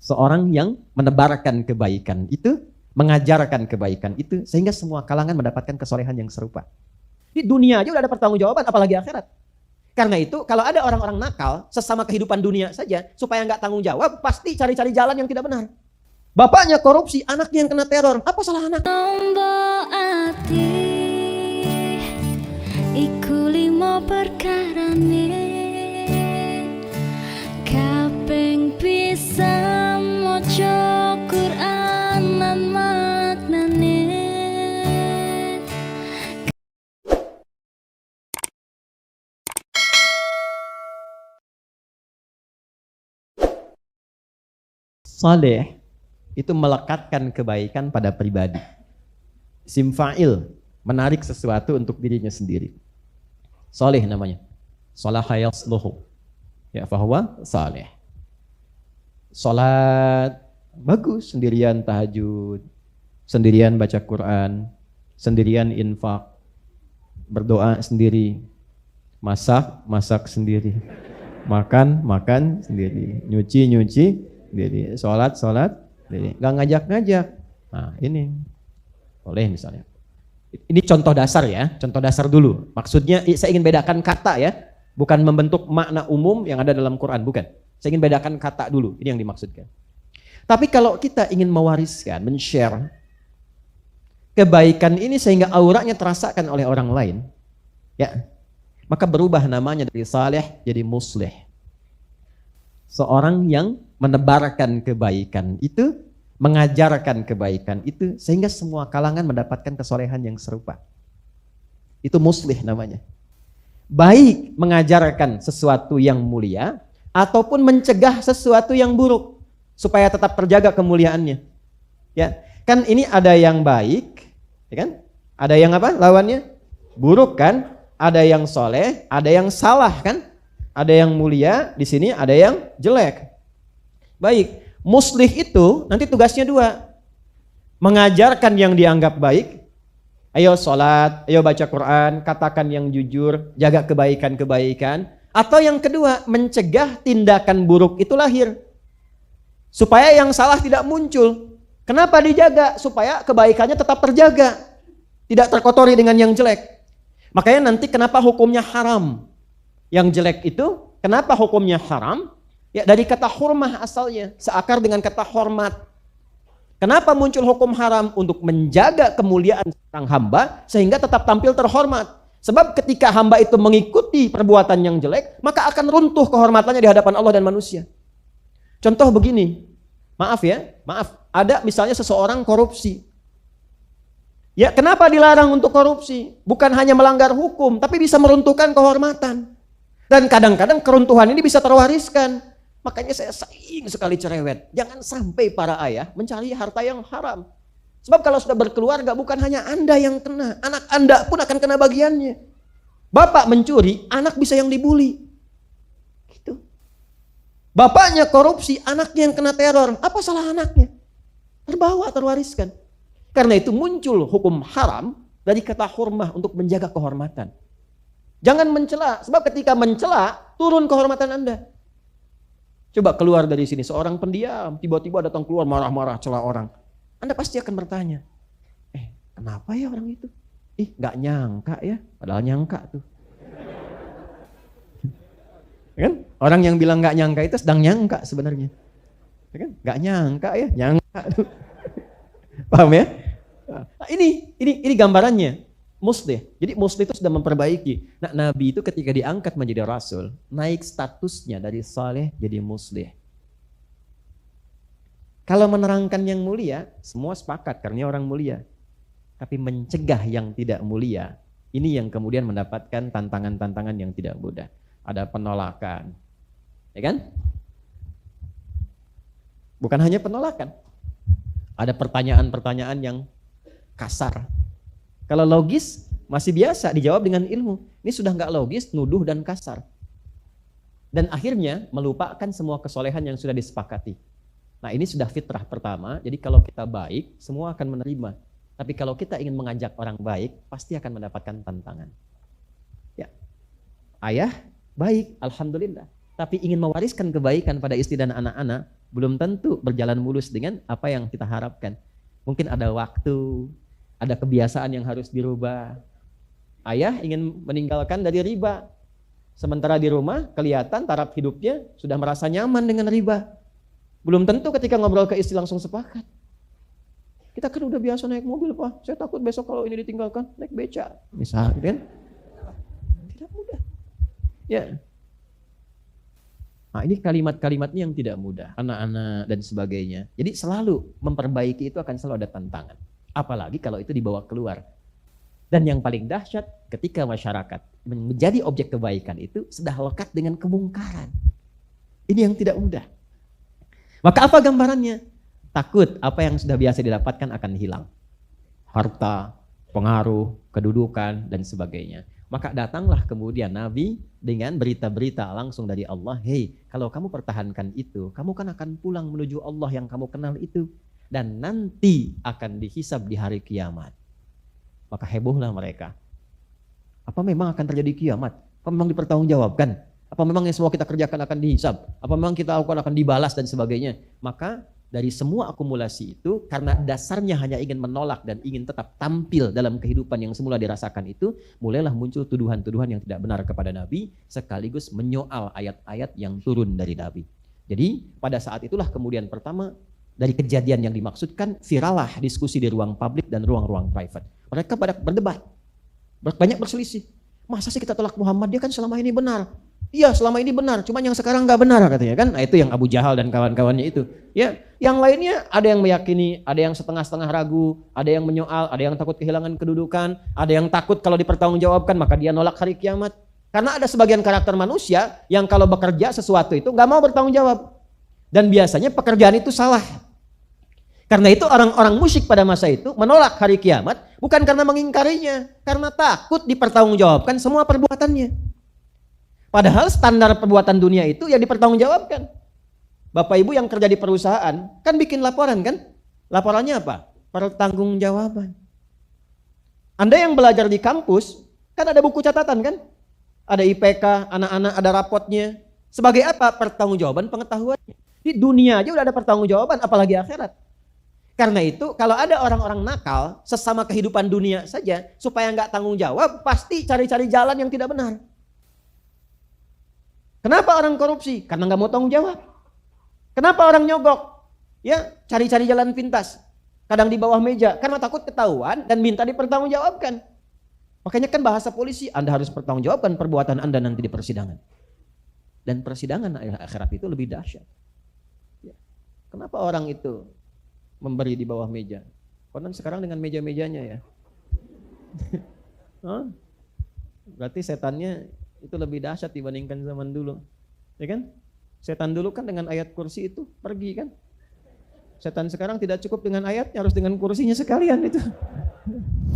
Seorang yang menebarkan kebaikan itu, mengajarkan kebaikan itu, sehingga semua kalangan mendapatkan kesolehan yang serupa. Di dunia aja udah ada pertanggungjawaban, apalagi akhirat. Karena itu kalau ada orang-orang nakal, sesama kehidupan dunia saja, supaya nggak tanggung jawab, pasti cari-cari jalan yang tidak benar. Bapaknya korupsi, anaknya yang kena teror. Apa salah anak? Iku limo perkarane kaping pisan maca Quran lan maknane. Saleh itu melekatkan kebaikan pada pribadi. Isim fa'il, menarik sesuatu untuk dirinya sendiri. Saleh namanya. Salaha yasluhu. Ya, fahuwa saleh. Salat bagus, sendirian tahajud, sendirian baca Quran, sendirian infak, berdoa sendiri, masak sendiri, makan sendiri, nyuci sendiri, sholat sendiri, nggak ngajak. Nah ini boleh misalnya. Ini contoh dasar ya, contoh dasar dulu. Maksudnya saya ingin bedakan kata ya, bukan membentuk makna umum yang ada dalam Quran, bukan. Saya ingin bedakan kata dulu, ini yang dimaksudkan. Tapi kalau kita ingin mewariskan, men-share kebaikan ini sehingga auranya terasakan oleh orang lain, ya, maka berubah namanya dari saleh jadi muslih. Seorang yang menebarkan kebaikan itu, mengajarkan kebaikan itu, sehingga semua kalangan mendapatkan kesolehan yang serupa. Itu muslih namanya. Baik mengajarkan sesuatu yang mulia, ataupun mencegah sesuatu yang buruk, supaya tetap terjaga kemuliaannya. Ya, kan ini ada yang baik, ya kan? Ada yang apa? Lawannya buruk kan? Ada yang soleh, ada yang salah kan? Ada yang mulia, di sini ada yang jelek. Baik, muslih itu nanti tugasnya dua. Mengajarkan yang dianggap baik, ayo sholat, ayo baca Quran, katakan yang jujur, jaga kebaikan-kebaikan. Atau yang kedua, mencegah tindakan buruk itu lahir. Supaya yang salah tidak muncul. Kenapa dijaga? Supaya kebaikannya tetap terjaga. Tidak terkotori dengan yang jelek. Makanya nanti kenapa hukumnya haram? Yang jelek itu, kenapa hukumnya haram? Ya dari kata hurmah asalnya, seakar dengan kata hormat. Kenapa muncul hukum haram? Untuk menjaga kemuliaan seorang hamba sehingga tetap tampil terhormat. Sebab ketika hamba itu mengikuti perbuatan yang jelek, maka akan runtuh kehormatannya di hadapan Allah dan manusia. Contoh begini, maaf, ada misalnya seseorang korupsi. Ya kenapa dilarang untuk korupsi? Bukan hanya melanggar hukum, tapi bisa meruntuhkan kehormatan. Dan kadang-kadang keruntuhan ini bisa terwariskan. Makanya saya sering sekali cerewet, jangan sampai para ayah mencari harta yang haram. Sebab kalau sudah berkeluarga bukan hanya Anda yang kena, anak Anda pun akan kena bagiannya. Bapak mencuri, anak bisa yang dibully. Gitu. Bapaknya korupsi, anaknya yang kena teror. Apa salah anaknya? Terbawa, terwariskan. Karena itu muncul hukum haram dari kata hurmah untuk menjaga kehormatan. Jangan mencela, sebab ketika mencela turun kehormatan Anda. Coba keluar dari sini, seorang pendiam tiba-tiba datang keluar marah-marah cela orang. Anda pasti akan bertanya, kenapa ya orang itu? Gak nyangka ya, padahal nyangka tuh. Kan? Orang yang bilang gak nyangka itu sedang nyangka sebenarnya. Kan? Gak nyangka ya, nyangka tuh. Paham ya? Nah, ini gambarannya. Muslih. Jadi muslih itu sudah memperbaiki. Nah, Nabi itu ketika diangkat menjadi rasul, naik statusnya dari saleh jadi muslih. Kalau menerangkan yang mulia, semua sepakat karena orang mulia. Tapi mencegah yang tidak mulia, ini yang kemudian mendapatkan tantangan-tantangan yang tidak mudah. Ada penolakan. Ya kan? Bukan hanya penolakan. Ada pertanyaan-pertanyaan yang kasar. Kalau logis masih biasa dijawab dengan ilmu. Ini sudah nggak logis, nuduh dan kasar. Dan akhirnya melupakan semua kesolehan yang sudah disepakati. Nah ini sudah fitrah pertama, jadi kalau kita baik, semua akan menerima. Tapi kalau kita ingin mengajak orang baik, pasti akan mendapatkan tantangan. Ya, ayah baik, alhamdulillah. tapi ingin mewariskan kebaikan pada istri dan anak-anak, belum tentu berjalan mulus dengan apa yang kita harapkan. Mungkin ada waktu, ada kebiasaan yang harus dirubah. Ayah ingin meninggalkan dari riba, sementara di rumah kelihatan taraf hidupnya sudah merasa nyaman dengan riba. Belum tentu ketika ngobrol ke istri langsung sepakat. Kita kan udah biasa naik mobil, Pak. Saya takut besok kalau ini ditinggalkan naik beca, misalnya, kan? Tidak mudah. Ya. Nah, ini kalimat-kalimatnya yang tidak mudah, anak-anak dan sebagainya. Jadi selalu memperbaiki itu akan selalu ada tantangan. Apalagi kalau itu dibawa keluar. Dan yang paling dahsyat ketika masyarakat menjadi objek kebaikan itu sudah lekat dengan kemungkaran. Ini yang tidak mudah. Maka apa gambarannya? Takut apa yang sudah biasa didapatkan akan hilang. Harta, pengaruh, kedudukan, dan sebagainya. Maka datanglah kemudian Nabi dengan berita-berita langsung dari Allah. Hei, kalau kamu pertahankan itu, kamu kan akan pulang menuju Allah yang kamu kenal itu. Dan nanti akan dihisab di hari kiamat. Maka hebohlah mereka. Apa memang akan terjadi kiamat? Apa memang dipertanggungjawabkan? Apa memang yang semua kita kerjakan akan dihisab? Apa memang kita lakukan akan dibalas dan sebagainya? Maka dari semua akumulasi itu, karena dasarnya hanya ingin menolak dan ingin tetap tampil dalam kehidupan yang semula dirasakan itu, mulailah muncul tuduhan-tuduhan yang tidak benar kepada Nabi, sekaligus menyoal ayat-ayat yang turun dari Nabi. Jadi pada saat itulah kemudian pertama, dari kejadian yang dimaksudkan, viralah diskusi di ruang publik dan ruang-ruang private. Mereka pada berdebat, banyak berselisih. Masa sih kita tolak Muhammad, dia kan selama ini benar. Iya, selama ini benar, cuman yang sekarang nggak benar katanya kan. Nah, itu yang Abu Jahal dan kawan-kawannya itu. Ya, yang lainnya ada yang meyakini, ada yang setengah-setengah ragu, ada yang menyoal, ada yang takut kehilangan kedudukan, ada yang takut kalau dipertanggungjawabkan maka dia nolak hari kiamat. Karena ada sebagian karakter manusia yang kalau bekerja sesuatu itu nggak mau bertanggung jawab. Dan biasanya pekerjaan itu salah. Karena itu orang-orang musyrik pada masa itu menolak hari kiamat bukan karena mengingkarinya, karena takut dipertanggungjawabkan semua perbuatannya. Padahal standar perbuatan dunia itu ya dipertanggungjawabkan. Bapak Ibu yang kerja di perusahaan kan bikin laporan kan? Laporannya apa? Pertanggungjawaban. Anda yang belajar di kampus kan ada buku catatan kan? Ada IPK, anak-anak ada rapotnya. Sebagai apa? Pertanggungjawaban pengetahuannya. Di dunia aja udah ada pertanggungjawaban, apalagi akhirat. Karena itu kalau ada orang-orang nakal sesama kehidupan dunia saja supaya nggak tanggung jawab pasti cari-cari jalan yang tidak benar. Kenapa orang korupsi? Karena nggak mau tanggung jawab. Kenapa orang nyogok? Ya cari-cari jalan pintas. Kadang di bawah meja karena takut ketahuan dan minta dipertanggungjawabkan. Makanya kan bahasa polisi, Anda harus pertanggungjawabkan perbuatan Anda nanti di persidangan. Dan persidangan akhirat itu lebih dahsyat. Ya. Kenapa orang itu memberi di bawah meja? Konon sekarang dengan meja-mejanya ya. Berarti setannya itu lebih dahsyat dibandingkan zaman dulu. Ya kan? Setan dulu kan dengan ayat kursi itu pergi kan? Setan sekarang tidak cukup dengan ayatnya, harus dengan kursinya sekalian itu.